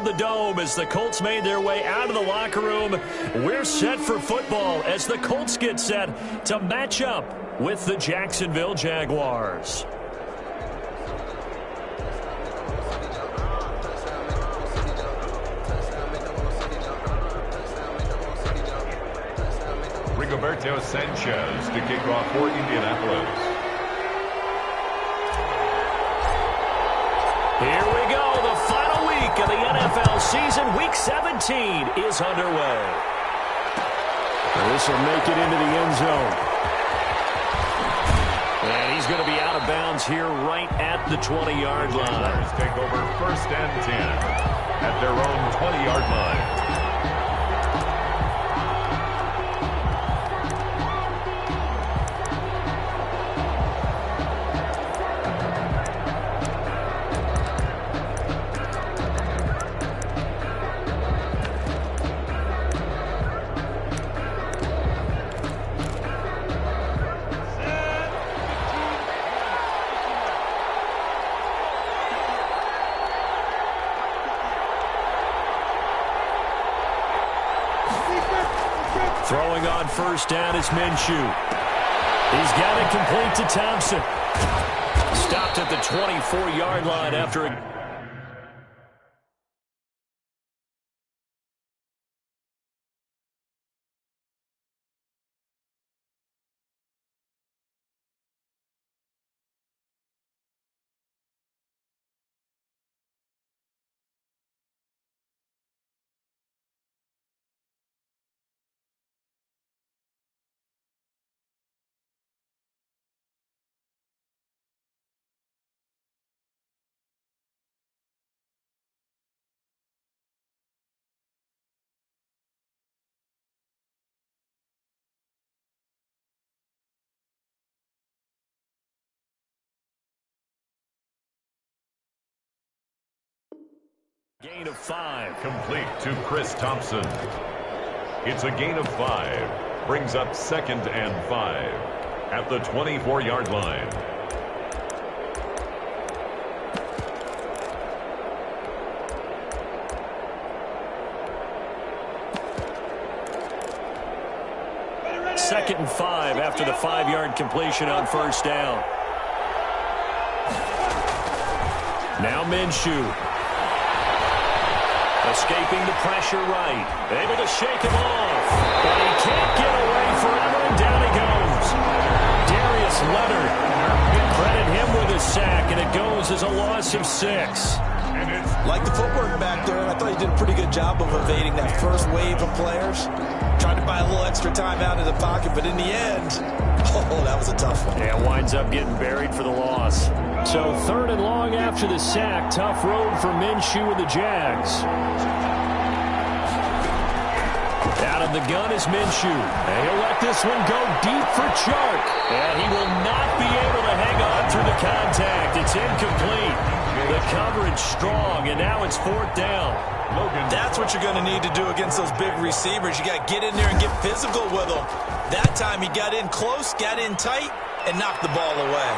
from the Dome as the Colts made their way out of the locker room. We're set for football as the Colts get set to match up with the Jacksonville Jaguars. Rigoberto Sanchez to kick off for Indianapolis. Here we go. The final week of the NFL season. Week 17 is underway. This will make it into the end zone. And he's going to be out of bounds here right at the 20-yard line. Take over 1st and 10 at their own 20-yard line. Throwing on 1st down is Minshew. He's got it complete to Thompson. Stopped at the 24-yard line after a... Gain of 5. Complete to Chris Thompson. It's a gain of 5. Brings up 2nd and 5 at the 24-yard line. Second and 5 after the 5-yard completion on 1st down. Now Minshew. Escaping the pressure right. Able to shake him off. But he can't get away forever, and down he goes. Darius Leonard. Credit him with a sack, and it goes as a loss of 6. Like the footwork back there, and I thought he did a pretty good job of evading that first wave of players. Tried to buy a little extra time out of the pocket, but in the end, oh, that was a tough one. Yeah, winds up getting buried for the loss. So 3rd and long after the sack. Tough road for Minshew and the Jags. Out of the gun is Minshew. And he'll let this one go deep for Chark. And he will not be able to hang on through the contact. It's incomplete. The coverage strong, and now it's 4th down. That's what you're going to need to do against those big receivers. You got to get in there and get physical with them. That time he got in close, got in tight, and knocked the ball away.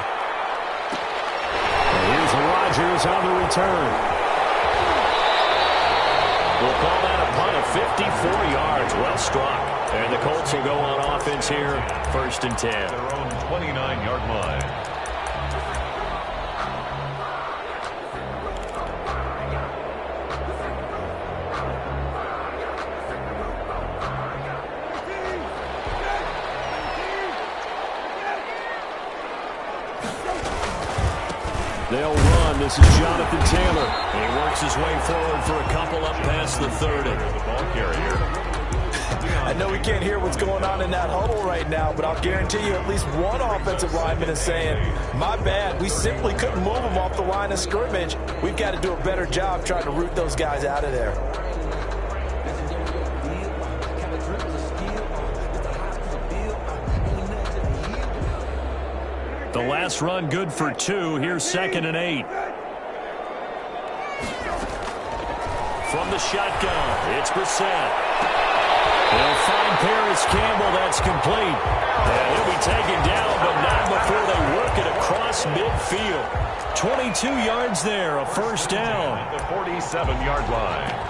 And here's Rodgers on the return. We'll call that a punt of 54 yards. Well struck. And the Colts will go on offense here, 1st and 10. Their own 29-yard line. They'll run. This is Jonathan Taylor. And he works his way forward for a couple up past the 30. The ball carrier. I know we can't hear what's going on in that huddle right now, but I'll guarantee you at least one offensive lineman is saying, my bad, we simply couldn't move them off the line of scrimmage. We've got to do a better job trying to root those guys out of there. The last run good for 2. Here's 2nd and 8. From the shotgun, it's Brissett. They'll find Paris Campbell. That's complete. And he'll be taken down, but not before they work it across midfield. 22 yards there, a 1st down. The 47-yard line.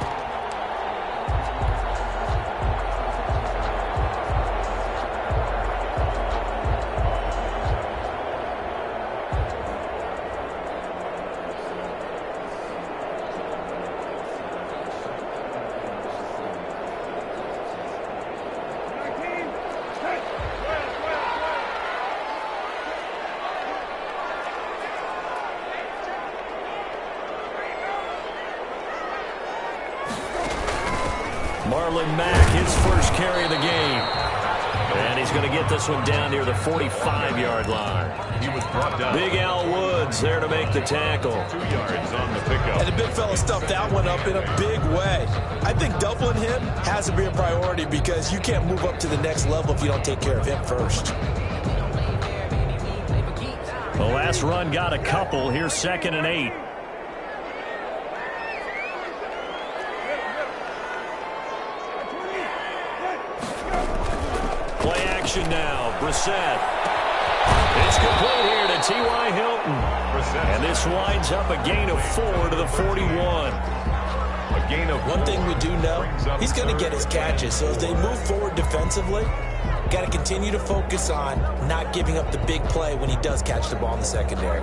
Marlon Mack, his first carry of the game. And he's going to get this one down near the 45-yard line. He was brought down. Big Al Woods there to make the tackle. 2 yards on the pickup. And the big fella stuffed that one up in a big way. I think doubling him has to be a priority because you can't move up to the next level if you don't take care of him first. The last run got a couple. Here's 2nd and 8. Play action now. Brissett. It's complete here to T.Y. Hilton. And this winds up a gain of 4 to the 41. A gain of one thing we do know, he's going to get his catches. So as they move forward defensively, got to continue to focus on not giving up the big play when he does catch the ball in the secondary.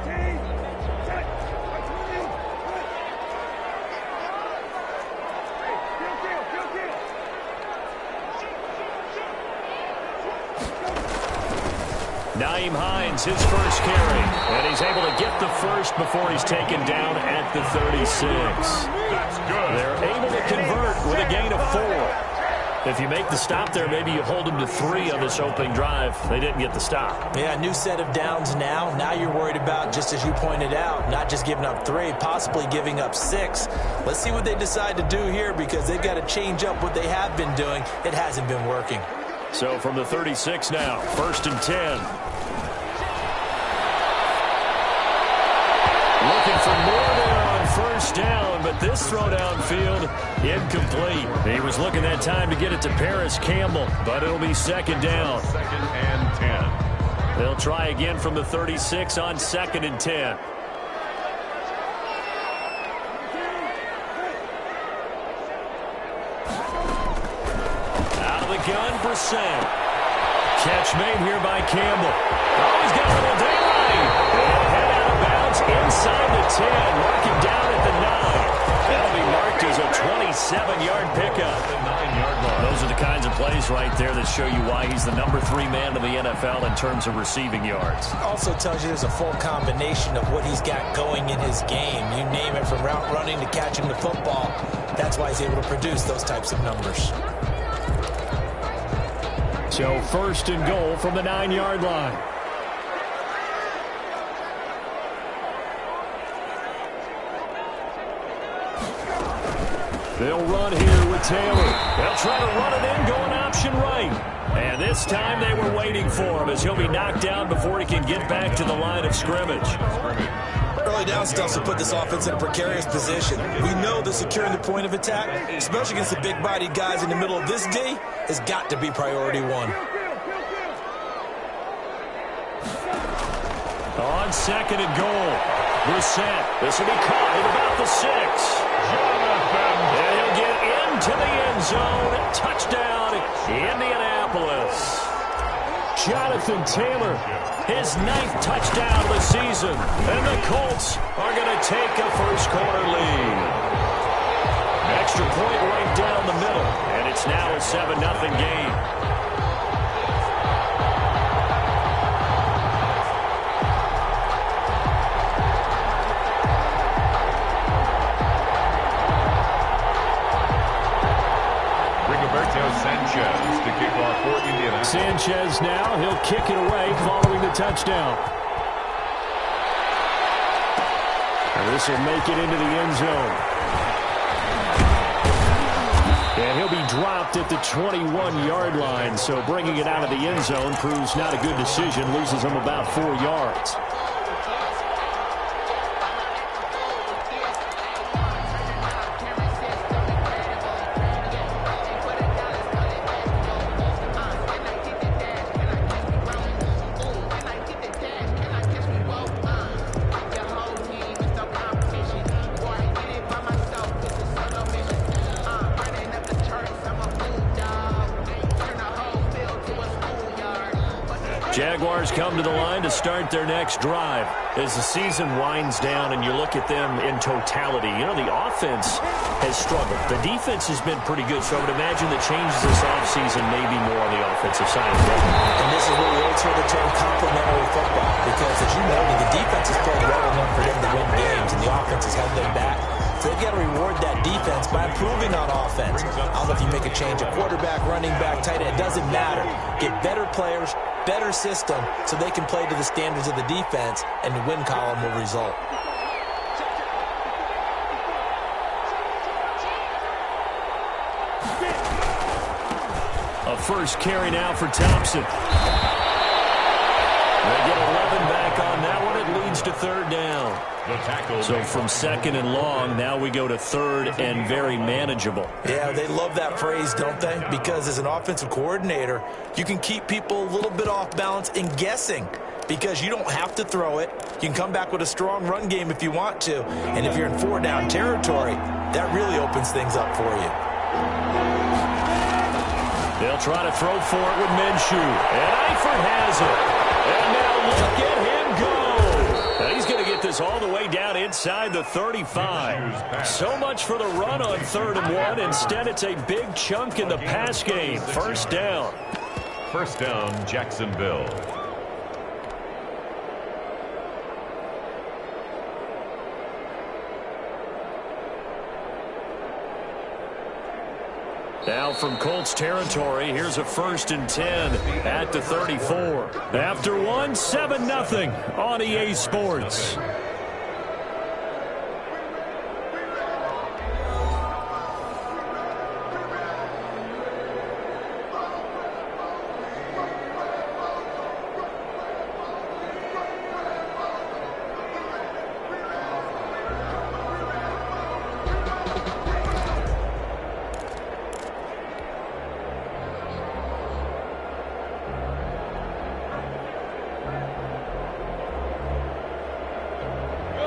Nyheim Hines, his first carry. And he's able to get the first before he's taken down at the 36. That's good. They're able to convert with a gain of 4. If you make the stop there, maybe you hold them to 3 on this opening drive. They didn't get the stop. Yeah, new set of downs now. Now you're worried about, just as you pointed out, not just giving up 3, possibly giving up 6. Let's see what they decide to do here because they've got to change up what they have been doing. It hasn't been working. So from the 36 now, 1st and 10. Looking for more there on 1st down, but this throw downfield, incomplete. He was looking that time to get it to Paris Campbell, but it'll be 2nd down. 2nd and 10. They'll try again from the 36 on 2nd and 10. Out of the gun, Brissett. Catch made here by Campbell. Oh, he's got a little daylight. And head out of bounds inside the 10. Marking down at the 9. That'll be marked as a 27-yard pickup. The 9-yard line. Those are the kinds of plays right there that show you why he's the number 3 man in the NFL in terms of receiving yards. Also tells you there's a full combination of what he's got going in his game. You name it, from route running to catching the football. That's why he's able to produce those types of numbers. So 1st and goal from the 9-yard line. They'll run here with Taylor. They'll try to run it in, going option right. And this time they were waiting for him as he'll be knocked down before he can get back to the line of scrimmage. Early down stuff to put this offense in a precarious position. We know that securing the point of attack, especially against the big-bodied guys in the middle of this D, has got to be priority 1. On 2nd and goal, Brissett. This will be caught at about the 6. And he'll get into the end zone. Touchdown, Indianapolis. Jonathan Taylor, his 9th touchdown of the season. And the Colts are going to take a first-quarter lead. Extra point right down the middle. And it's now a 7-0 game. Sanchez to kick off for Indiana. Sanchez now, he'll kick it away following the touchdown. And this will make it into the end zone. And he'll be dropped at the 21-yard line, so bringing it out of the end zone proves not a good decision, loses him about 4 yards. Jaguars come to the line to start their next drive. As the season winds down and you look at them in totality, you know, the offense has struggled. The defense has been pretty good, so I would imagine the changes this offseason may be more on the offensive side. And this is where we always hear the term complementary football, because as you noted, the defense has played well enough for them to win games, and the offense has held them back. So they've got to reward that defense by improving on offense. I don't know if you make a change of quarterback, running back, tight end. It doesn't matter. Get better players, better system, so they can play to the standards of the defense, and the win column will result. A first carry now for Thompson. They get 11 back on that one. It leads to third down. So from second and long, now we go to third and very manageable. Yeah, they love that phrase, don't they? Because as an offensive coordinator, you can keep people a little bit off balance and guessing because you don't have to throw it. You can come back with a strong run game if you want to. And if you're in four-down territory, that really opens things up for you. They'll try to throw for it with Minshew. And Eifert has it. And now look at him go. Now he's going to get this all the way down inside the 35. So much for the run on 3rd and 1. Instead, it's a big chunk in the pass game. First down. First down, Jacksonville. Now from Colts territory, here's a 1st and 10 at the 34. After one, 7-0 on EA Sports.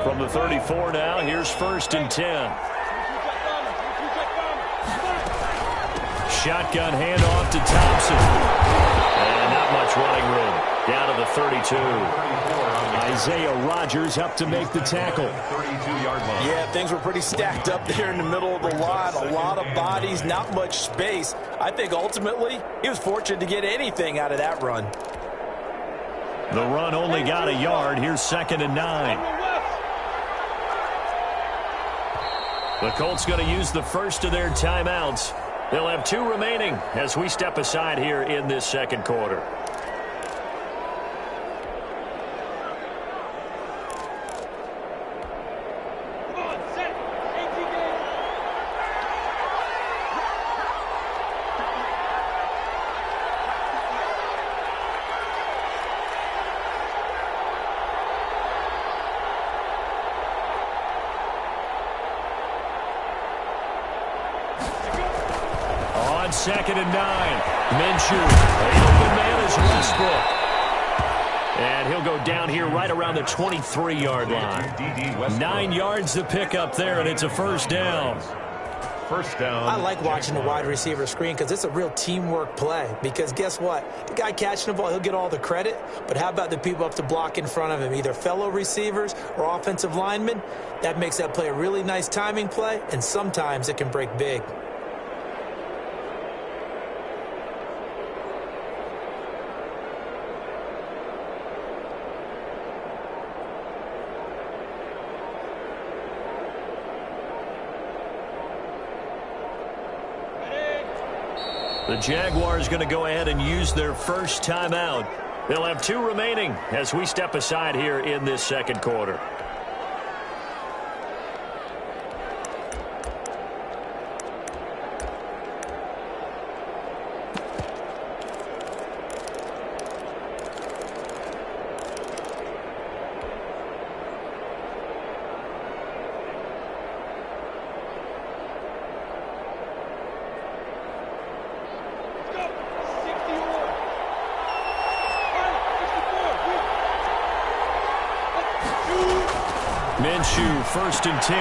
From the 34 now, here's 1st and 10. Shotgun handoff to Thompson. And not much running room. Down to the 32. Isaiah Rodgers up to make the tackle. 32-yard line. Yeah, things were pretty stacked up there in the middle of the line. A lot of bodies, not much space. I think ultimately he was fortunate to get anything out of that run. The run only got a yard. Here's 2nd and 9. The Colts going to use the first of their timeouts. They'll have 2 remaining as we step aside here in this second quarter. On 2nd and 9, Minshew, the open man is Westbrook. And he'll go down here right around the 23-yard line. 9 yards to pick up there, and it's a first down. First down. I like watching the wide receiver screen because it's a real teamwork play. Because guess what? The guy catching the ball, he'll get all the credit. But how about the people up to block in front of him, either fellow receivers or offensive linemen? That makes that play a really nice timing play, and sometimes it can break big. The Jaguars going to go ahead and use their first timeout. They'll have 2 remaining as we step aside here in this second quarter. Minshew, 1st and 10.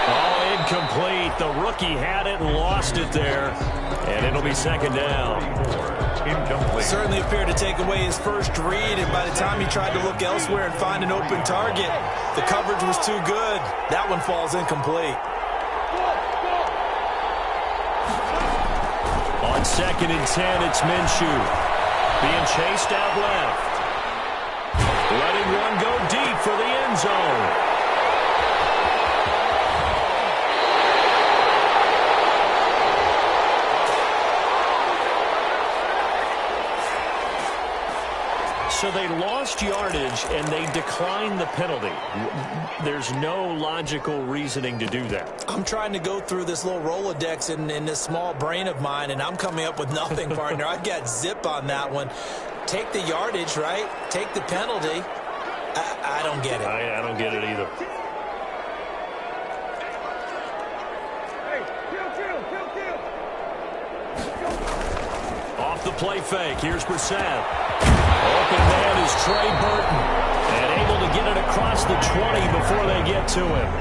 Oh, incomplete. The rookie had it and lost it there. And it'll be 2nd down. Incomplete. Certainly appeared to take away his first read, and by the time he tried to look elsewhere and find an open target, the coverage was too good. That one falls incomplete. On 2nd and 10, it's Minshew. Being chased out left. Letting one go deep for the end zone. So they lost yardage, and they declined the penalty. There's no logical reasoning to do that. I'm trying to go through this little Rolodex in this small brain of mine, and I'm coming up with nothing, partner. I got zip on that one. Take the yardage, right? Take the penalty. I don't get it. I don't get it either. Off the play fake. Here's Brissett. Open man is Trey Burton. And able to get it across the 20 before they get to him.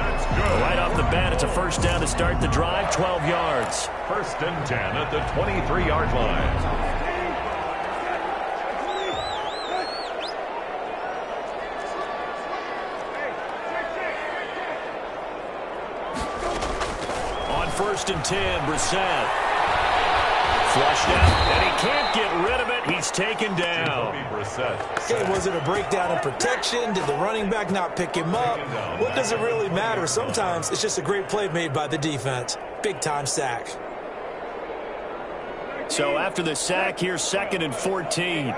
Right off the bat, it's a first down to start the drive, 12 yards. First and 10 at the 23-yard line. First and 10, Brissett. Flushed out, and he can't get rid of it. He's taken down. Hey, was it a breakdown in protection? Did the running back not pick him up? What does it really matter? Sometimes it's just a great play made by the defense. Big-time sack. So after the sack, here's 2nd and 14.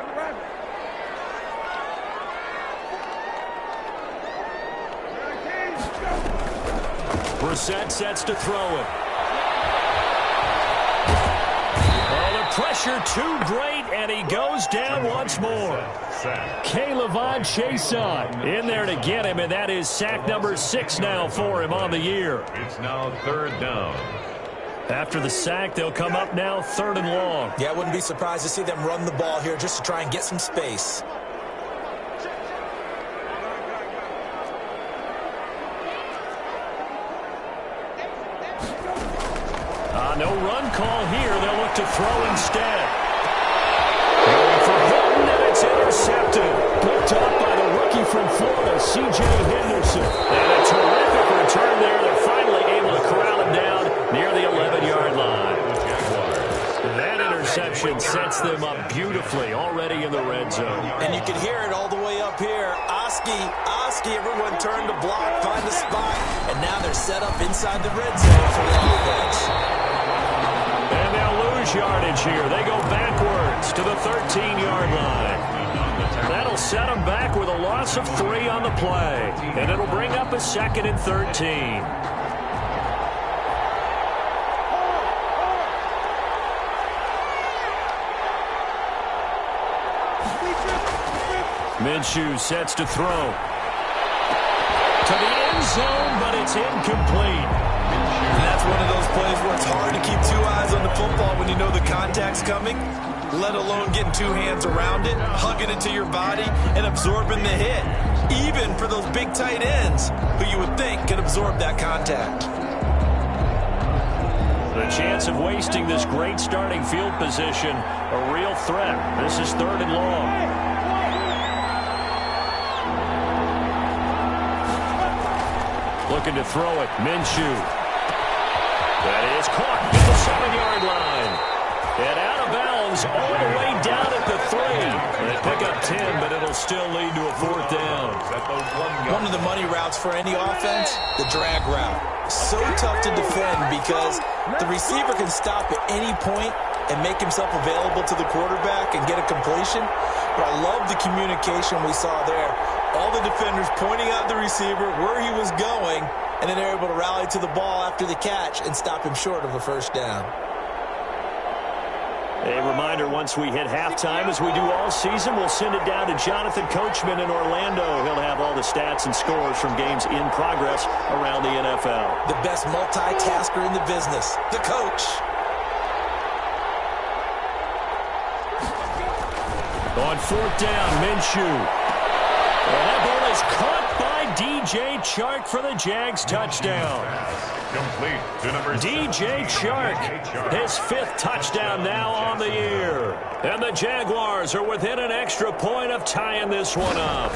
Brissett sets to throw it. Pressure too great, and he goes down once more. K'Lavon Chaisson in there to get him, and that is sack number 6 now for him on the year. It's now 3rd down. After the sack, they'll come up now 3rd and long. Yeah, I wouldn't be surprised to see them run the ball here just to try and get some space. No run call here. They'll look to throw instead. Going for Hilton, and it's intercepted. Picked up by the rookie from Florida, C.J. Henderson. And a terrific return there. They're finally able to corral him down near the 11-yard line. That interception sets them up beautifully already in the red zone. And you can hear it all the way up here. Oski, everyone turned to block, find a spot, and now they're set up inside the red zone for the offense. And they'll lose yardage here. They go backwards to the 13-yard line. That'll set them back with a loss of 3 on the play. And it'll bring up a 2nd and 13. Minshew sets to throw. To the end zone, but it's incomplete. And that's one of those plays where it's hard to keep 2 eyes on the football when you know the contact's coming, let alone getting 2 hands around it, hugging it to your body, and absorbing the hit. Even for those big tight ends, who you would think could absorb that contact. The chance of wasting this great starting field position, a real threat. This is 3rd and long. Looking to throw it, Minshew. That is caught at the 7-yard line. And out of bounds all the way down at the 3. They pick up 10, but it'll still lead to a 4th down. One of the money routes for any offense, the drag route. So tough to defend because the receiver can stop at any point and make himself available to the quarterback and get a completion. But I love the communication we saw there. All the defenders pointing out the receiver, where he was going, and then they're able to rally to the ball after the catch and stop him short of a 1st down. A reminder, once we hit halftime, as we do all season, we'll send it down to Jonathan Coachman in Orlando. He'll have all the stats and scores from games in progress around the NFL. The best multitasker in the business, the coach. On 4th down, Minshew. And that ball is caught by D.J. Chark for the Jags touchdown. Complete to number D.J. Chark, his 5th touchdown now on the year. And the Jaguars are within an extra point of tying this one up.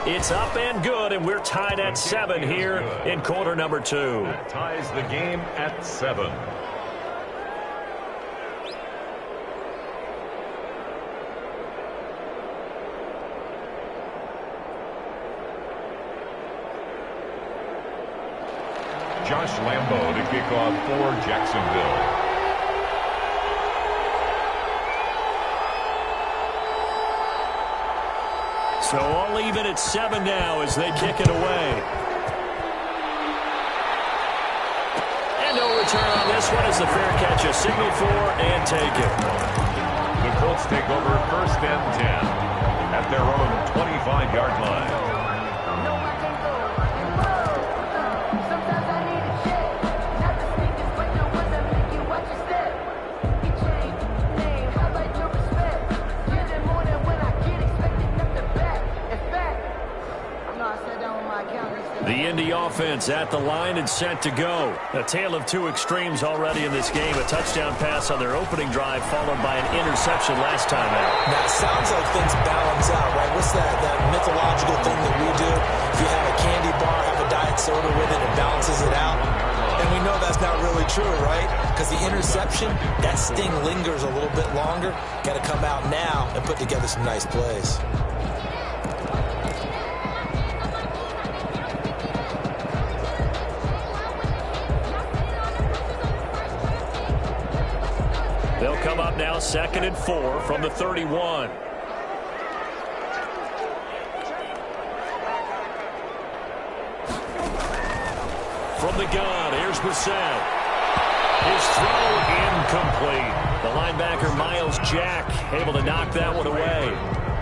It's up and good, and we're tied at 7 here in quarter number 2. That ties the game at 7. Josh Lambo to kick off for Jacksonville. So all even at 7 now as they kick it away. And no return on this one as the fair catch a signal for and take it. The Colts take over 1st and 10 at their own 25-yard line. The Indy offense at the line and set to go. A tale of two extremes already in this game. A touchdown pass on their opening drive followed by an interception last time out. Now, it sounds like things balance out, right? What's that mythological thing that we do? If you have a candy bar, have a diet soda with it, it balances it out. And we know that's not really true, right? Because the interception, that sting lingers a little bit longer. Got to come out now and put together some nice plays. They'll come up now 2nd and 4 from the 31. From the gun, here's Brissett. His throw incomplete. The linebacker, Miles Jack, able to knock that one away.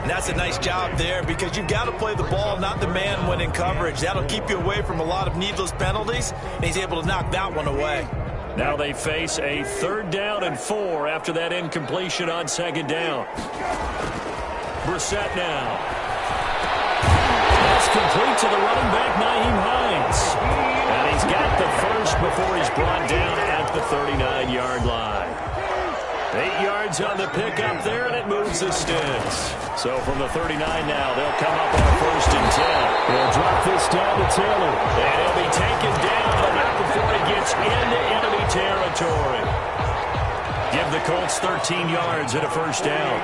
And that's a nice job there because you've got to play the ball, not the man when in coverage. That'll keep you away from a lot of needless penalties, and he's able to knock that one away. Now they face a 3rd down and 4 after that incompletion on 2nd down. Brissett now. That's complete to the running back, Nyheim Hines. And he's got the first before he's brought down at the 39-yard line. 8 yards on the pickup there, and it moves the sticks. So from the 39 now, they'll come up on 1st and 10. They'll drop this down to Taylor. And he'll be taken down, but not before he gets into enemy territory. Give the Colts 13 yards and a 1st down.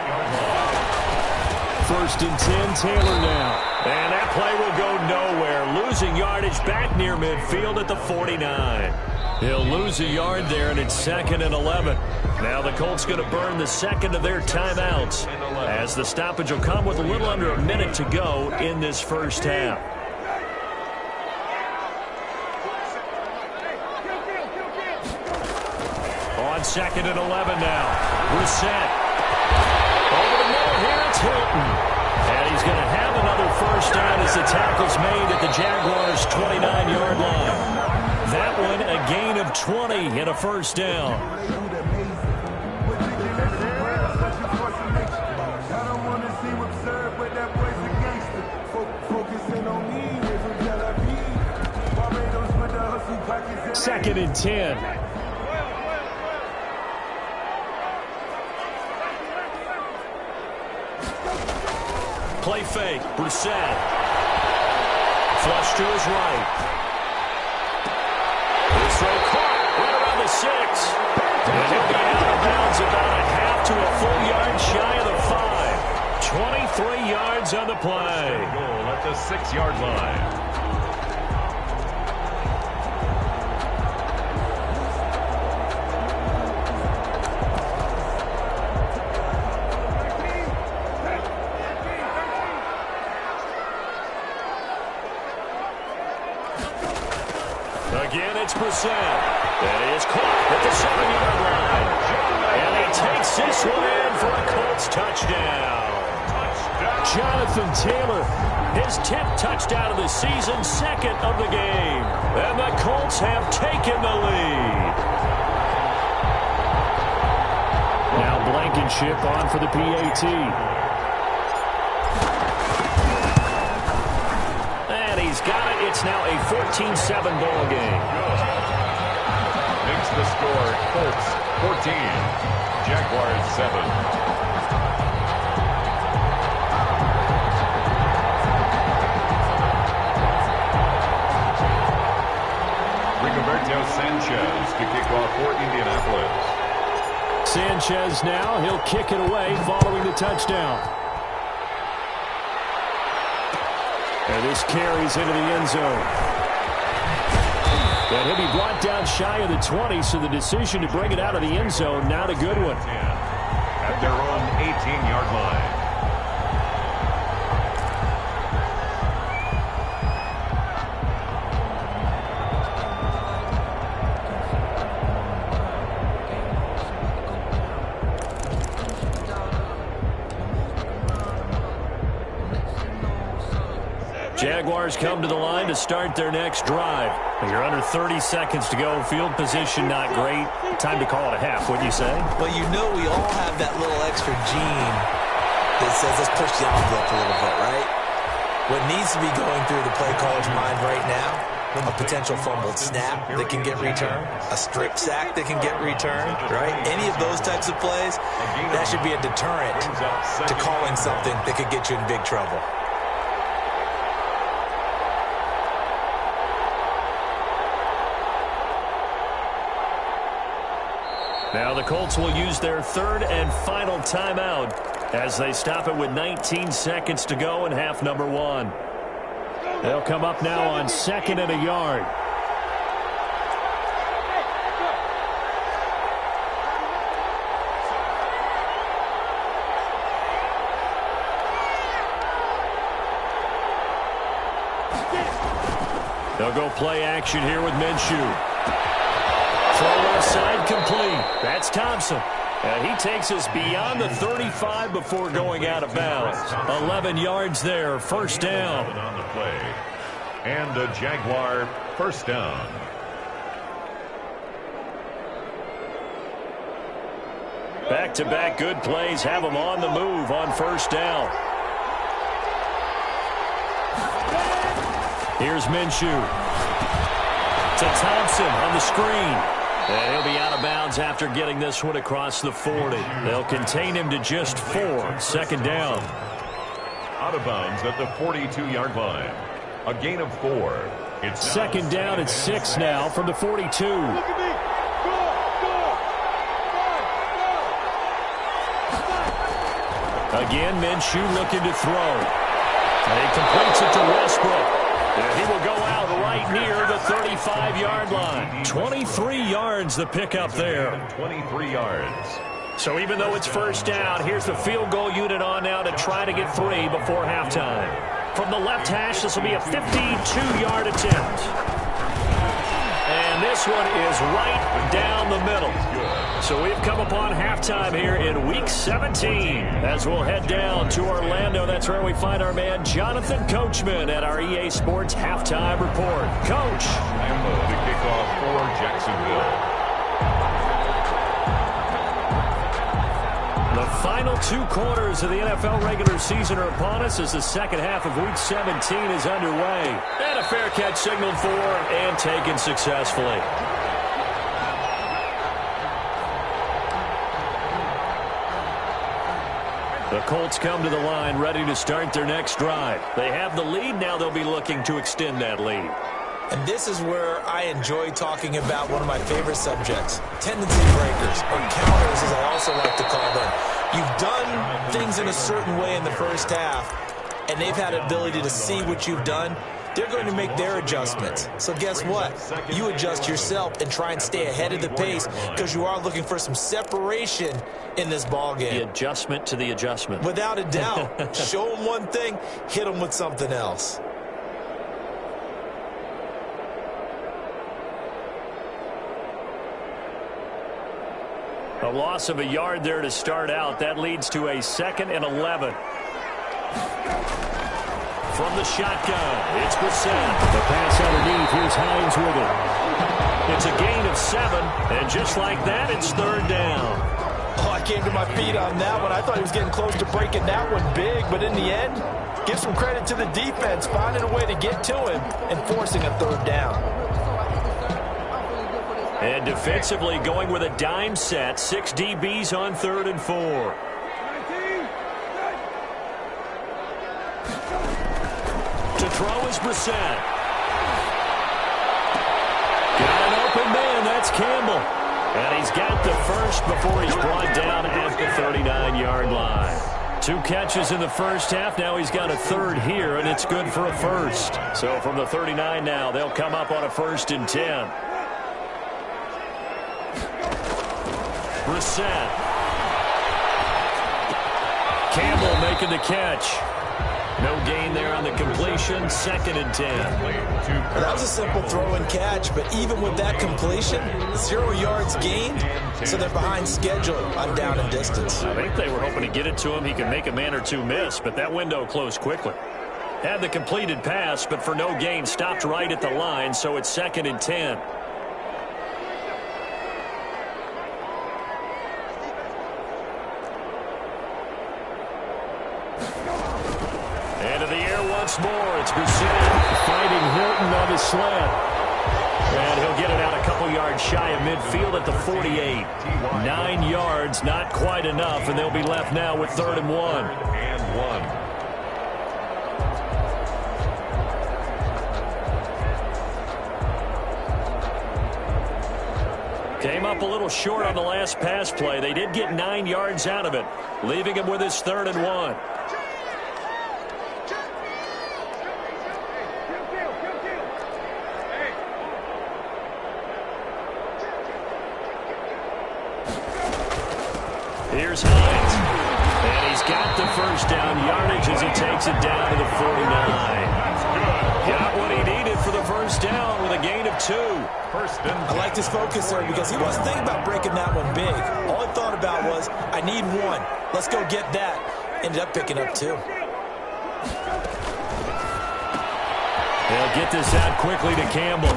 1st and 10, Taylor now. And that play will go nowhere. Losing yardage back near midfield at the 49. He'll lose a yard there, and it's 2nd and 11. Now the Colts going to burn the 2nd of their timeouts as the stoppage will come with a little under a minute to go in this 1st half. On 2nd and 11 now. Brissett. Over the middle here, it's Hilton. And he's going to have another 1st down as the tackle's made at the Jaguars' 29-yard line. That one a gain of 20 and a 1st down. Second and 10. Play fake. Brissett. Flush to his right. This throw caught right around the 6. And he'll be out of bounds about a half to a full yard shy of the 5. 23 yards on the play. Goal at the 6-yard line. Again, it's Brissett. And he is caught at the 7-yard line. And he takes this one in for a Colts touchdown. Jonathan Taylor, his 10th touchdown of the season, 2nd of the game. And the Colts have taken the lead. Now Blankenship on for the PAT. He's got it. It's now a 14-7 ball game. Makes the score Colts 14, Jaguars 7. Rigoberto Sanchez to kick off for Indianapolis. Sanchez now. He'll kick it away following the touchdown. And this carries into the end zone. And he'll be brought down shy of the 20, so the decision to bring it out of the end zone, not a good one. At their own 18-yard line. Jaguars come to the line to start their next drive. You're under 30 seconds to go. Field position not great. Time to call it a half, wouldn't you say? Well, you know we all have that little extra gene that says let's push the envelope a little bit, right? What needs to be going through the play caller's mind right now, a potential fumbled snap that can get returned, a strip sack that can get returned, right? Any of those types of plays, that should be a deterrent to calling something that could get you in big trouble. Now the Colts will use their third and final timeout as they stop it with 19 seconds to go in half number one. They'll come up now on 2nd and a yard. They'll go play action here with Minshew. Throw left side complete. That's Thompson. And he takes us beyond the 35 before going out of bounds. 11 yards there, first down. On the play. And a Jaguar first down. Back-to-back good plays have them on the move on first down. Here's Minshew. To Thompson on the screen. And he'll be out of bounds after getting this one across the 40. They'll contain him to just 4. Second down. Out of bounds at the 42-yard line. A gain of 4. It's second down at 6 now from the 42. Again, Minshew looking to throw. And he completes it to Westbrook. And he will go out right near the 35-yard line. 23 yards the pickup there. 23 yards. So even though it's first down, here's the field goal unit on now to try to get 3 before halftime. From the left hash, this will be a 52-yard attempt. And this one is right down the middle. So we've come upon halftime here in Week 17. As we'll head down to Orlando, that's where we find our man Jonathan Coachman at our EA Sports Halftime Report. Coach. The kickoff for Jacksonville. The final 2 quarters of the NFL regular season are upon us as the second half of Week 17 is underway. And a fair catch signaled for and taken successfully. The Colts come to the line ready to start their next drive. They have the lead. Now they'll be looking to extend that lead. And this is where I enjoy talking about one of my favorite subjects, tendency breakers, or counters as I also like to call them. You've done things in a certain way in the first half, and they've had an ability to see what you've done. They're going to make their adjustments. So guess what? You adjust yourself and try and stay ahead of the pace because you are looking for some separation in this ball game. The adjustment to the adjustment. Without a doubt. Show them one thing, hit them with something else. A loss of a yard there to start out. That leads to a 2nd and 11. From the shotgun, it's Brissett. The pass underneath. Here's Hines with it. It's a gain of 7, and just like that, it's 3rd down. Oh, I came to my feet on that one. I thought he was getting close to breaking that one big, but in the end, give some credit to the defense, finding a way to get to him and forcing a 3rd down. And defensively going with a dime set. 6 DBs on 3rd and 4. To throw is Brissett. Got an open man. That's Campbell. And he's got the first before he's brought down at the 39-yard line. 2 catches in the first half. Now he's got a 3rd here, and it's good for a first. So from the 39 now, they'll come up on a 1st and 10. Brissett. Campbell making the catch. No gain there on the completion. 2nd and 10. That was a simple throw and catch, but even with that completion, 0 yards gained, so they're behind schedule on down and distance. I think they were hoping to get it to him. He could make a man or 2 miss, but that window closed quickly. Had the completed pass, but for no gain, stopped right at the line, so it's 2nd and 10. Into the air once more. It's Grizzcantbestopped fighting Hilton on the slant. And he'll get it out a couple yards shy of midfield at the 48. 9 yards, not quite enough, and they'll be left now with 3rd and 1. Came up a little short on the last pass play. They did get 9 yards out of it, leaving him with his 3rd and 1. Here's Hines, and he's got the first down yardage as he takes it down to the 49. Got what he needed for the first down with a gain of 2. I like his focus there because he wasn't thinking about breaking that one big. All he thought about was, I need 1. Let's go get that. Ended up picking up 2. They'll get this out quickly to Campbell.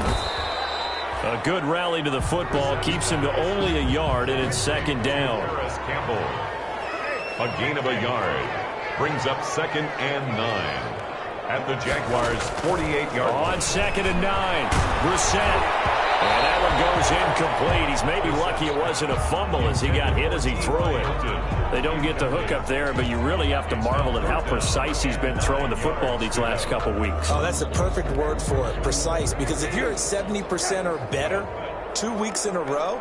A good rally to the football keeps him to only a yard, and it's 2nd down. Campbell, a gain of a yard, brings up 2nd and 9 at the Jaguars' 48-yard line. On 2nd and 9, Brissett. And that one goes incomplete. He's maybe lucky it wasn't a fumble as he got hit as he threw it. They don't get the hook up there, but you really have to marvel at how precise he's been throwing the football these last couple weeks. Oh, that's the perfect word for it, precise, because if you're at 70% or better 2 weeks in a row,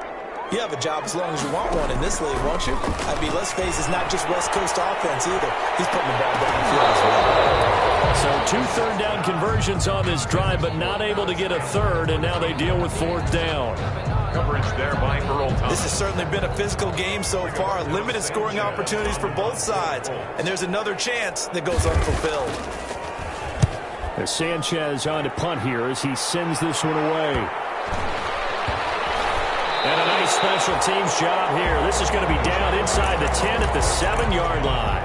you have a job as long as you want one in this league, won't you? I mean, let's face it, it's not just West Coast offense either. He's putting the ball downfield as well. So 2 third-down conversions on this drive, but not able to get a third, and now they deal with 4th down. Coverage there by Earl Thomas. This has certainly been a physical game so far. Limited scoring opportunities for both sides. And there's another chance that goes unfulfilled. There's Sanchez on to punt here as he sends this one away. And a nice special teams job here. This is going to be down inside the 10 at the 7-yard line.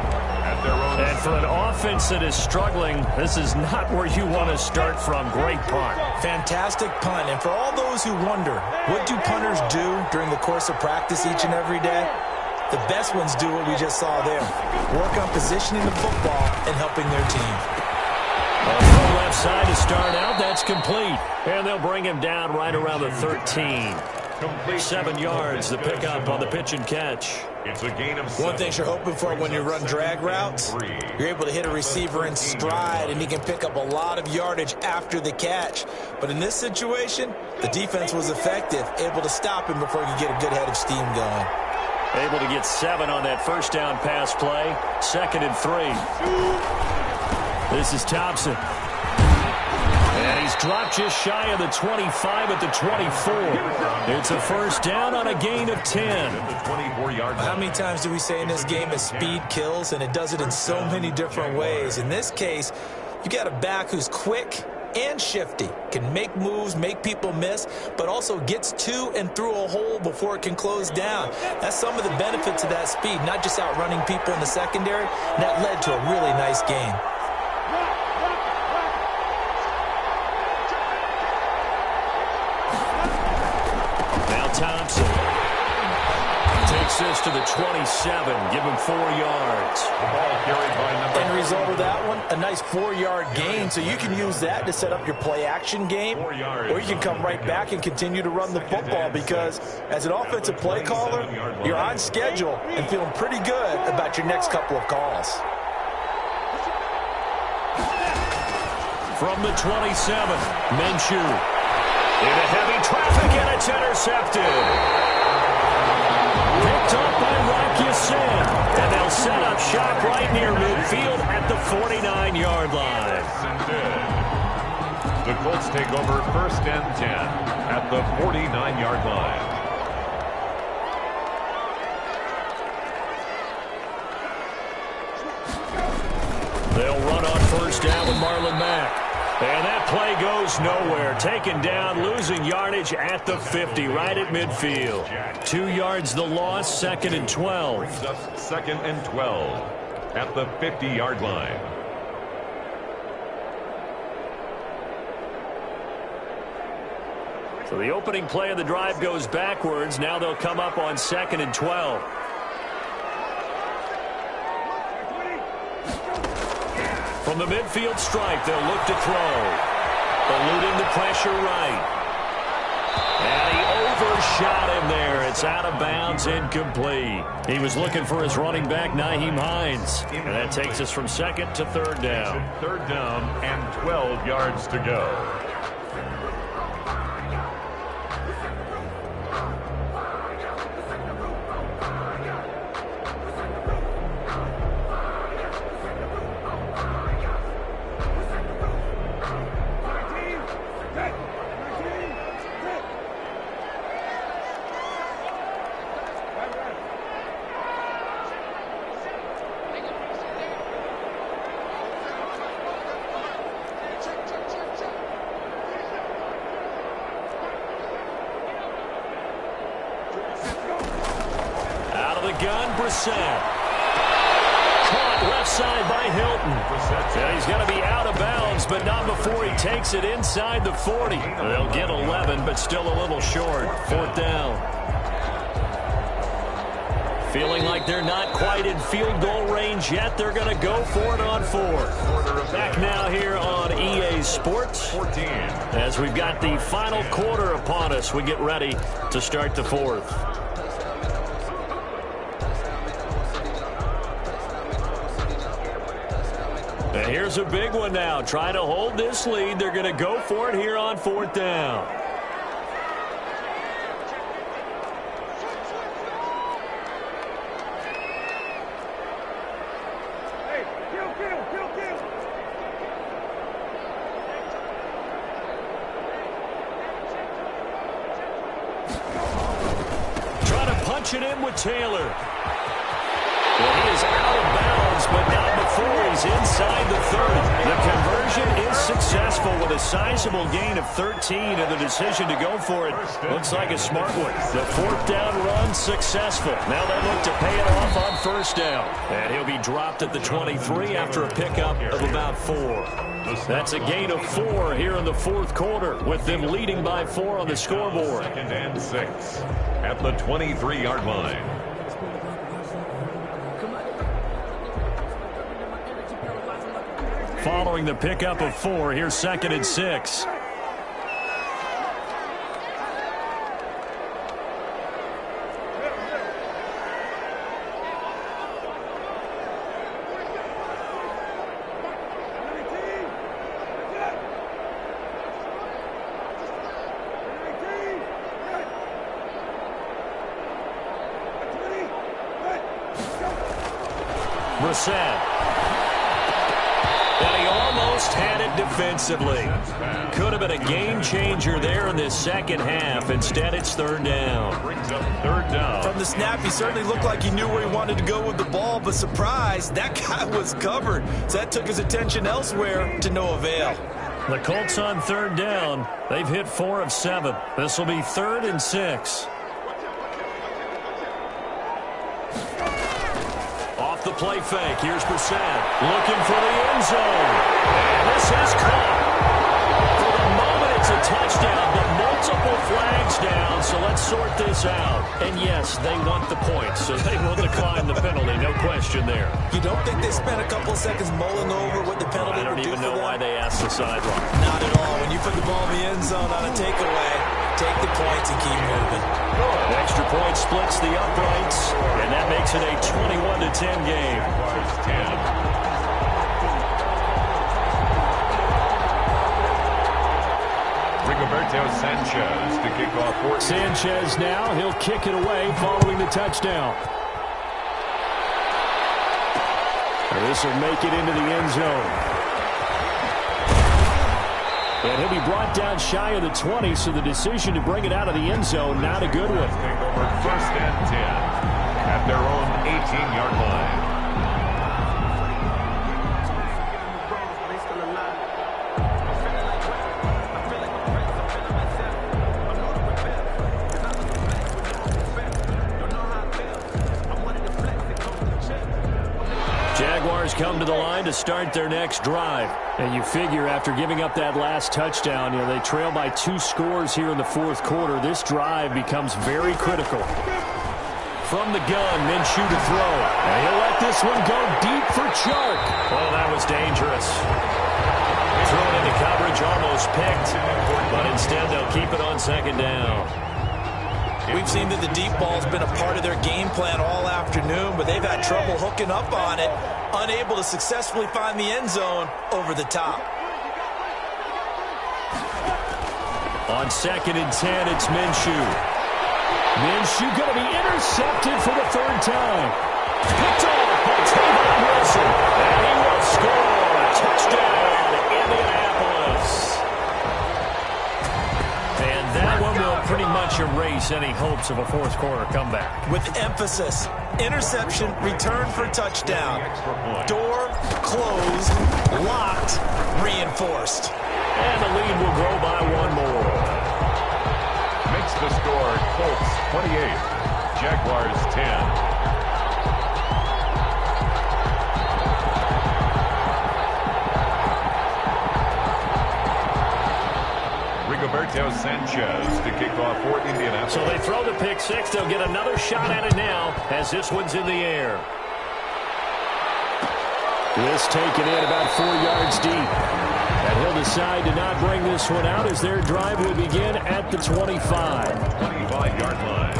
And for an offense that is struggling, this is not where you want to start from. Great punt. Fantastic punt. And for all those who wonder, what do punters do during the course of practice each and every day? The best ones do what we just saw there. Work on positioning the football and helping their team. On the left side to start out, that's complete. And they'll bring him down right around the 13. 7 yards, the pickup on the pitch and catch. It's a gain of 7. One thing you're hoping for when you run drag routes, you're able to hit a receiver in stride, and he can pick up a lot of yardage after the catch. But in this situation, the defense was effective, able to stop him before he could get a good head of steam going. Able to get 7 on that first down pass play. 2nd and 3. This is Thompson. And he's dropped just shy of the 25 at the 24. It's a first down on a gain of 10. How many times do we say in this game that speed kills, and it does it in so many different ways? In this case, you got a back who's quick and shifty, can make moves, make people miss, but also gets to and through a hole before it can close down. That's some of the benefits of that speed, not just outrunning people in the secondary. And that led to a really nice game. Thompson takes this to the 27. Give him 4 yards. The ball carried by number. End result of that one, a nice 4-yard gain. So you can use that to set up your play-action game, or you can come right back and continue to run the football because as an offensive play caller, you're on schedule and feeling pretty good about your next couple of calls. From the 27, Minshew. Into heavy traffic, and it's intercepted. Picked up by Rock Ya-Sin. And they'll set up shop right near midfield at the 49-yard line. The Colts take over 1st and 10 at the 49-yard line. They'll run on first down with Marlon Mack. And that play goes nowhere. Taken down, losing yardage at the 50, right at midfield. 2 yards the loss, 2nd and 12. Brings us 2nd and 12 at the 50-yard line. So the opening play of the drive goes backwards. Now they'll come up on 2nd and 12. From the midfield stripe, they'll look to throw. Eluding the pressure right. And he overshot him there. It's out of bounds, incomplete. He was looking for his running back, Nyheim Hines. And that takes us from 2nd to 3rd down. 3rd down and 12 yards to go. Caught left side by Hilton. Yeah, he's going to be out of bounds, but not before he takes it inside the 40. They'll get 11, but still a little short. 4th down. Feeling like they're not quite in field goal range yet. They're going to go for it on 4th. Back now here on EA Sports. As we've got the final quarter upon us, we get ready to start the 4th. And here's a big one now. Trying to hold this lead. They're going to go for it here on 4th down. Trying to punch it in with Taylor. Well, he is out of bounds, but not before he's inside the 30. The conversion is successful with a sizable gain of 13, and the decision to go for it looks like a smart one. The 4th down run successful. Now they look to pay it off on 1st down. And he'll be dropped at the 23 after a pickup of about 4. That's a gain of 4 here in the 4th quarter, with them leading by 4 on the scoreboard. 2nd and 6 at the 23-yard line. Following the pickup of 4, here's 2nd and 6. Brissett. And he almost had it defensively. Could have been a game changer there in this 2nd half. Instead, it's 3rd down. Brings up 3rd down. From the snap, he certainly looked like he knew where he wanted to go with the ball, but surprise, that guy was covered. So that took his attention elsewhere to no avail. The Colts on 3rd down. They've hit 4 of 7. This will be 3rd and 6. Off the play fake. Here's Brissett looking for the end zone. And this is caught. For the moment, it's a touchdown, but multiple flags down, so let's sort this out. And yes, they want the points, so they will decline the penalty. No question there. You don't think they spent a couple of seconds mulling over what the penalty I don't would do even for know them? why they asked the sideline. Not at all. When you put the ball in the end zone on a takeaway, take the points and keep moving. Extra point splits the uprights, and that makes it a 21-10 game. 10. Rigoberto Sanchez to kick off 4. Sanchez now, he'll kick it away following the touchdown. And this will make it into the end zone. And he'll be brought down shy of the 20, so the decision to bring it out of the end zone, not a good one. Take over 1st and 10 at their own 18-yard line. Jaguars come to the line to start their next drive. And you figure after giving up that last touchdown, they trail by 2 scores here in the fourth quarter. This drive becomes very critical. From the gun, Minshew to throw. And he'll let this one go deep for Chark. Oh, that was dangerous. Thrown into coverage, almost picked. But instead, they'll keep it on second down. We've seen that the deep ball's been a part of their game plan all afternoon, but they've had trouble hooking up on it, unable to successfully find the end zone over the top. On 2nd and 10, it's Minshew. Minshew going to be intercepted for the 3rd time. Picked off by Tavon Wilson. And he will score. Touchdown, Indianapolis. And that one will pretty much erase any hopes of a fourth quarter comeback. With emphasis, interception, return for touchdown. Door closed, locked, reinforced. And the lead will grow by 1 more. Makes the score Colts 28, Jaguars 10. Rigoberto Sanchez to kick off for Indianapolis. So they throw the pick 6. They'll get another shot at it now as this one's in the air. This taken in about 4 yards deep. And he'll decide to not bring this one out as their drive will begin at the 25. 25-yard line.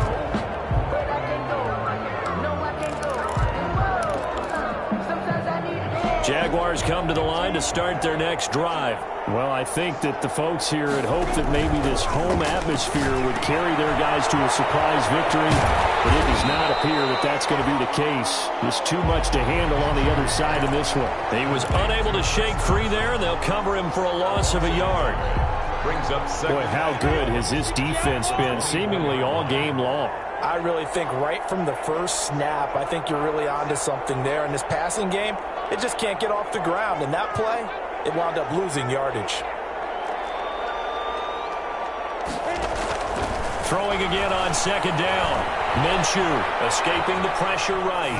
Jaguars come to the line to start their next drive. Well, I think that the folks here had hoped that maybe this home atmosphere would carry their guys to a surprise victory, but it does not appear that that's going to be the case. There's too much to handle on the other side in this one. He was unable to shake free there, and they'll cover him for a loss of a yard. Brings up second. Boy, how good has this defense been seemingly all game long? I really think right from the first snap, I think you're really onto something there. In this passing game, it just can't get off the ground. And that play, it wound up losing yardage. Throwing again on 2nd down. Minshew escaping the pressure right.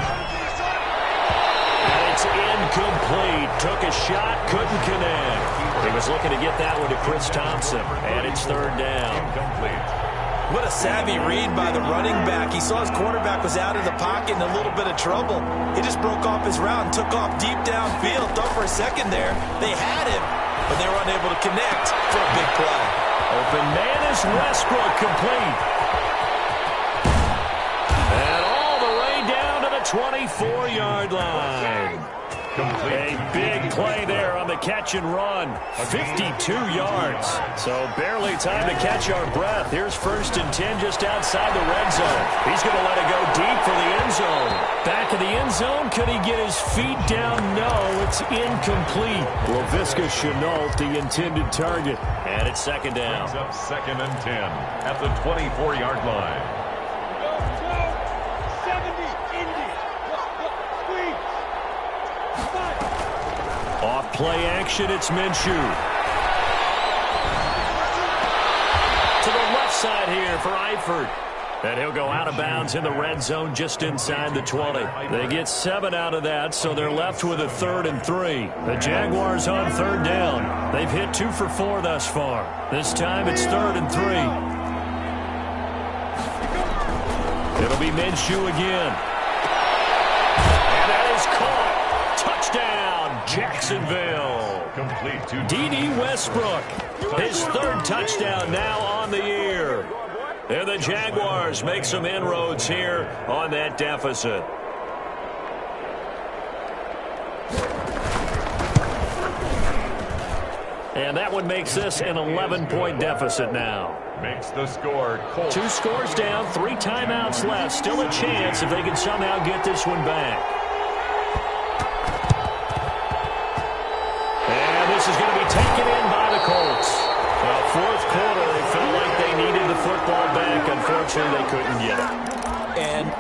And it's incomplete. Took a shot, couldn't connect. He was looking to get that one to Chris Thompson. And it's 3rd down. Incomplete. What a savvy read by the running back. He saw his quarterback was out of the pocket in a little bit of trouble. He just broke off his route and took off deep downfield. Thought for a second there they had him, but they were unable to connect for a big play. Open man is Westbrook, complete. And all the way down to the 24-yard line. Complete. A big play there on the catch and run. 52 yards. So barely time to catch our breath. Here's 1st and 10 just outside the red zone. He's going to let it go deep for the end zone. Back of the end zone. Could he get his feet down? No, it's incomplete. Laviska Shenault, the intended target. And it's 2nd down. Brings up 2nd and 10 at the 24-yard line. Off play action, it's Minshew. To the left side here for Eifert. And he'll go out of bounds in the red zone just inside the 20. They get 7 out of that, so they're left with a 3rd and 3. The Jaguars on 3rd down. They've hit 2 for 4 thus far. This time it's 3rd and 3. It'll be Minshew again. And that is caught. Touchdown, Jacksonville. Complete to D.D. Westbrook. His 3rd touchdown now on the year. And the Jaguars make some inroads here on that deficit. And that one makes this an 11-point deficit now. makes the score. Colts. 2 scores down, 3 timeouts left. Still a chance if they can somehow get this one back. And this is going to be taken in by the Colts. Well, 4th quarter, they felt like they needed the football back. Unfortunately, they couldn't get it. And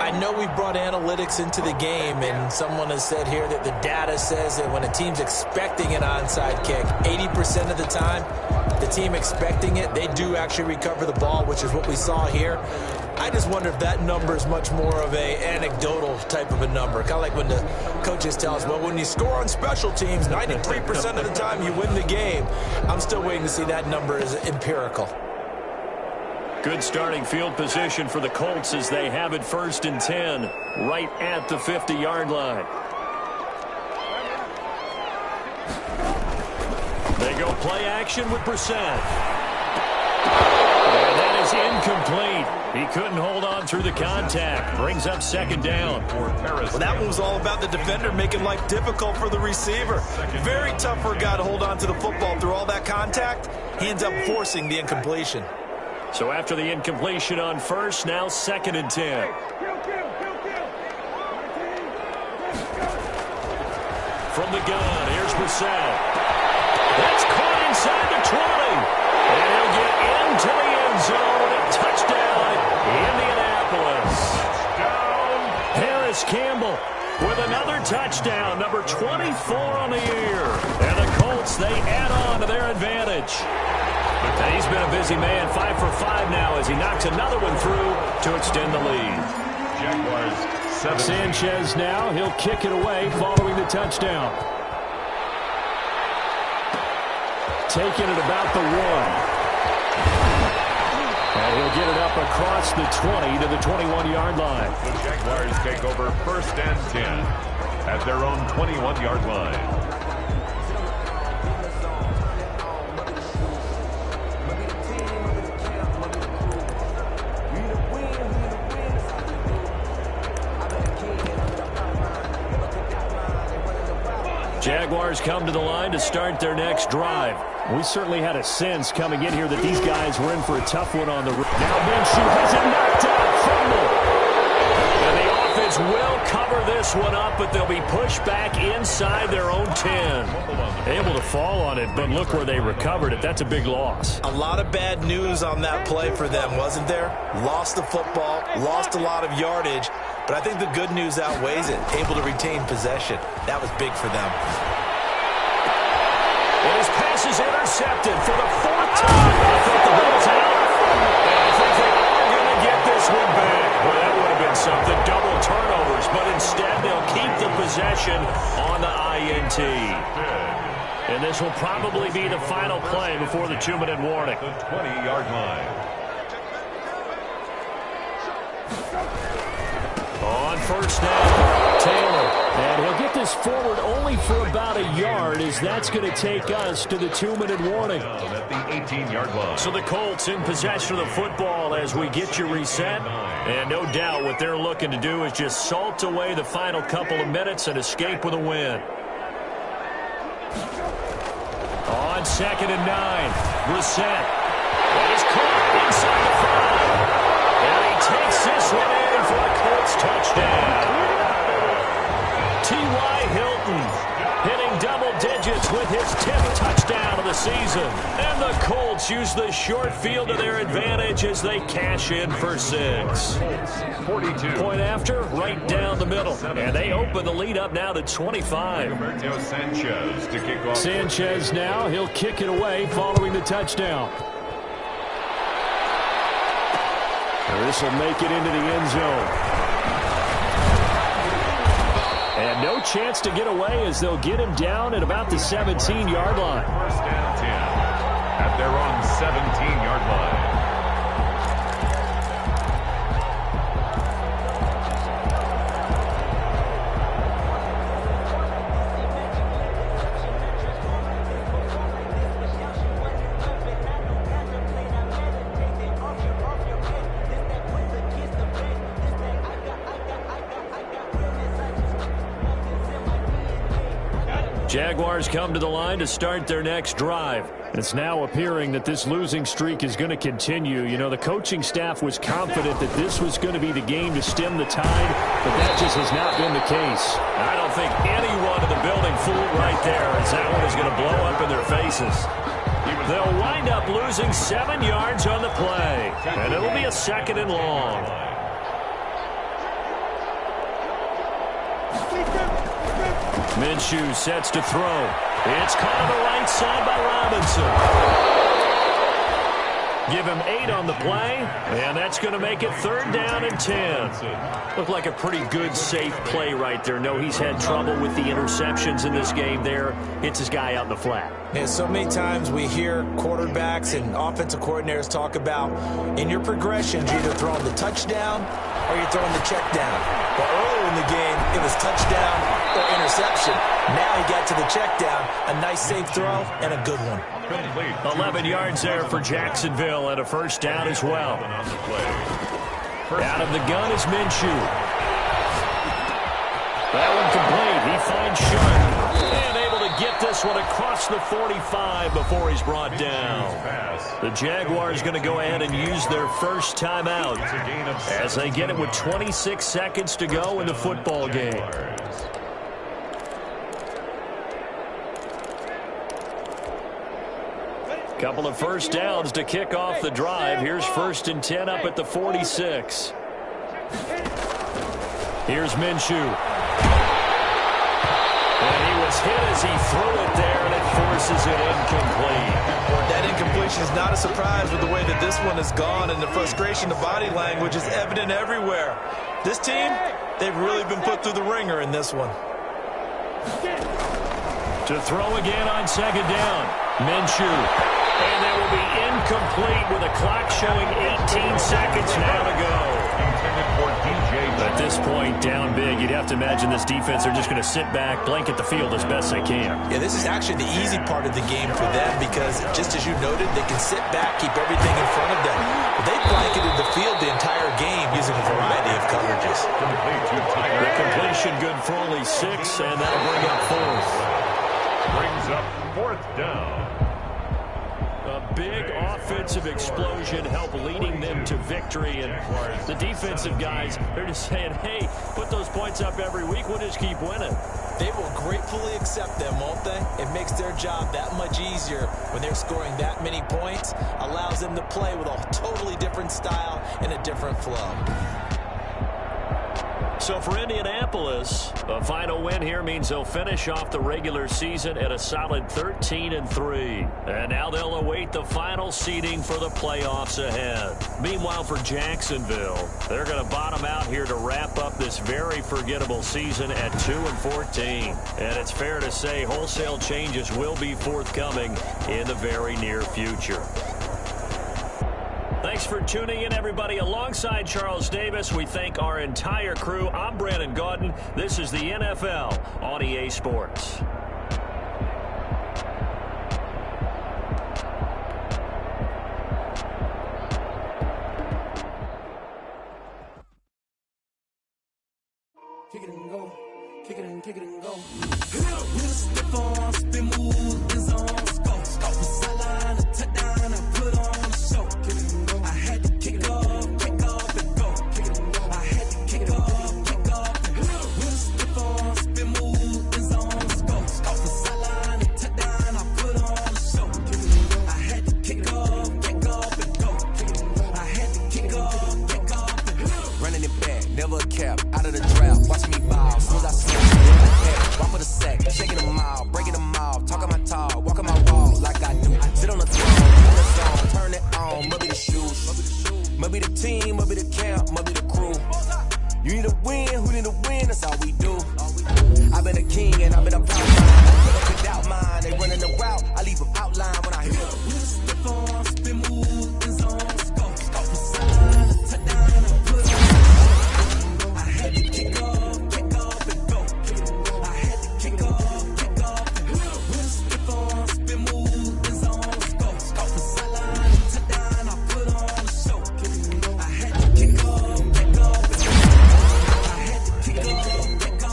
I know we've brought analytics into the game, and someone has said here that the data says that when a team's expecting an onside kick, 80% of the time, the team expecting it, they do actually recover the ball, which is what we saw here. I just wonder if that number is much more of a anecdotal type of a number. Kind of like when the coaches tell us, well, when you score on special teams, 93% of the time you win the game. I'm still waiting to see that number as empirical. Good starting field position for the Colts as they have it 1st and 10 right at the 50-yard line. They go play action with Brissett. And that is incomplete. He couldn't hold on through the contact. Brings up 2nd down. Well, that one was all about the defender making life difficult for the receiver. Very tough for a guy to hold on to the football through all that contact. He ends up forcing the incompletion. So after the incompletion on 1st, now 2nd and 10. From the gun, here's Brissett. That's caught inside the 20. And he'll get into the end zone. Touchdown, Indianapolis. Harris Campbell with another touchdown, number 24 on the year. And the Colts, they add on to their advantage. And he's been a busy man, 5 for 5 now as he knocks another one through to extend the lead. Jaguars 7. Sanchez now, he'll kick it away following the touchdown. Taking it about the 1. And he'll get it up across the 20 to the 21-yard line. The Jaguars take over 1st and 10 at their own 21-yard line. Jaguars come to the line to start their next drive. We certainly had a sense coming in here that these guys were in for a tough one on the road. Now Minshew has it knocked out, fumble. And the offense will cover this one up, but they'll be pushed back inside their own 10. Able to fall on it, but look where they recovered it. That's a big loss. A lot of bad news on that play for them, wasn't there? Lost the football, lost a lot of yardage. But I think the good news outweighs it. Able to retain possession. That was big for them. And his pass is intercepted for the 4th time. I think the ball's out. And I think they are going to get this one back. Well, that would have been something. Double turnovers. But instead, they'll keep the possession on the INT. And this will probably be the final play before the 2-minute warning. The 20-yard line. On 1st down, Taylor. And he'll get this forward only for about a yard as that's going to take us to the 2-minute warning. At the 18-yard line. So the Colts in possession of the football as we get you reset. And no doubt what they're looking to do is just salt away the final couple of minutes and escape with a win. On 2nd and 9, Brissett. He's caught inside the 5. And he takes this one in for a Colts touchdown. T.Y. Hilton hitting double digits with his 10th touchdown of the season. And the Colts use the short field to their advantage as they cash in for 6. 42. Point after, right down the middle. And they open the lead up now to 25. Sanchez to kick off. Sanchez now, he'll kick it away following the touchdown. This will make it into the end zone. And no chance to get away as they'll get him down at about the 17-yard line. 1st and 10 at their own 17-yard line. Jaguars come to the line to start their next drive. It's now appearing that this losing streak is going to continue. You know, the coaching staff was confident that this was going to be the game to stem the tide, but that just has not been the case. I don't think anyone in the building fooled right there as that one is going to blow up in their faces. They'll wind up losing 7 yards on the play, and it'll be a 2nd and long. Minshew sets to throw. It's caught on the right side by Robinson. Give him 8 on the play, and that's going to make it 3rd down and 10. Looked like a pretty good, safe play right there. No, he's had trouble with the interceptions in this game there. Hits his guy out in the flat. Yeah, so many times we hear quarterbacks and offensive coordinators talk about in your progressions, you're either throwing the touchdown or you're throwing the check down. But earlier in the game, it was touchdown or interception. Now he got to the check down, a nice safe throw, and a good one. 11 yards there for Jacksonville, and a 1st down as well. Out of the gun is Minshew. That one complete. He finds Sharp. And able to get this one across the 45 before he's brought down. The Jaguars going to go ahead and use their first timeout as they get it with 26 seconds to go in the football game. Couple of 1st downs to kick off the drive. Here's 1st and 10 up at the 46. Here's Minshew. And he was hit as he threw it there, and it forces it incomplete. That incompletion is not a surprise with the way that this one has gone, and the frustration, the body language is evident everywhere. This team, they've really been put through the ringer in this one. To throw again on 2nd down. Minshew. And that will be incomplete with a clock showing 18 seconds now to go. At this point, down big, you'd have to imagine this defense, they're just going to sit back, blanket the field as best they can. Yeah, this is actually the easy part of the game for them because, just as you noted, they can sit back, keep everything in front of them. But they blanketed the field the entire game using a variety of coverages. The completion good for only 6, and that'll bring up 4th. Brings up 4th down. A big offensive explosion helped leading them to victory. And the defensive guys, they're just saying, hey, put those points up every week. We'll just keep winning. They will gratefully accept them, won't they? It makes their job that much easier when they're scoring that many points. Allows them to play with a totally different style and a different flow. So for Indianapolis, a final win here means they'll finish off the regular season at a solid 13-3. And now they'll await the final seeding for the playoffs ahead. Meanwhile, for Jacksonville, they're going to bottom out here to wrap up this very forgettable season at 2-14. And it's fair to say wholesale changes will be forthcoming in the very near future. Thanks for tuning in, everybody. Alongside Charles Davis, we thank our entire crew. I'm Brandon Gaudin. This is the NFL on EA Sports. Kick it and go. Kick it and kick it and go. We'll step on, spin, move, and zone. Go. From sideline to touchdown, I put on a show. Kick it and go. I had to kick off and go. Kick it and go. I had to kick off and go. We'll step on, spin, move, and zone. Go. From sideline to touchdown, I put on a show. Kick it and go. I had to kick off and go. Kick it and go. I had to kick off and go. Running it back, never a cap, out of the draft. Watch me ball, soon as I switch. Walk for the sack, shaking them all, breaking them off, talking my talk, walking my wall like I do. Sit on the throne, turn the song, turn it on, must be the shoes, must be the team, must be the camp, must be the crew. You need a win, who need a win, that's all we do. I've been a king and I've been a power line. Never picked out mine, they running the route, I leave them outline when I hear them. We'll step on, spin, move, and zone. Go. From sideline to touchdown, I put on a show. I had to kick off and go. I had to kick off and go. We'll step on, spin, move, and zone. Go. From sideline to touchdown, I put on a show. I had to kick off and go. I had to kick off and go.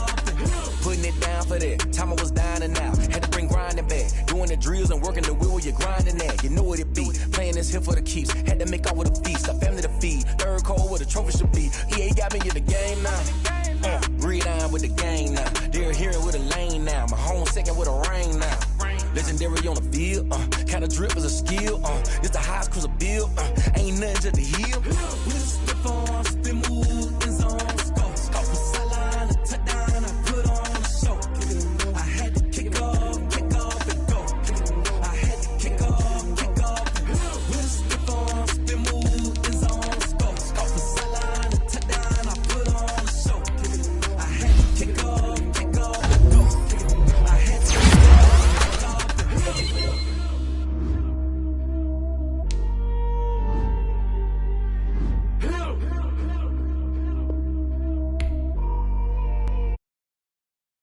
Putting it down for that. Time I was down and out. Had to bring grinding back. Doing the drills and working the wheel where you're grinding at. You know what it be. Playing this here for the keeps. Had to make out with a feast. A family to feed. Third cold where the trophy should be. EA got me in the game now. Read on with the game now. They're here with a lane now. My home second with a rain now. Legendary on the field. Kind of drip is a skill. It's the highest cruiser bill. Ain't nothing to the hill. We'll step on,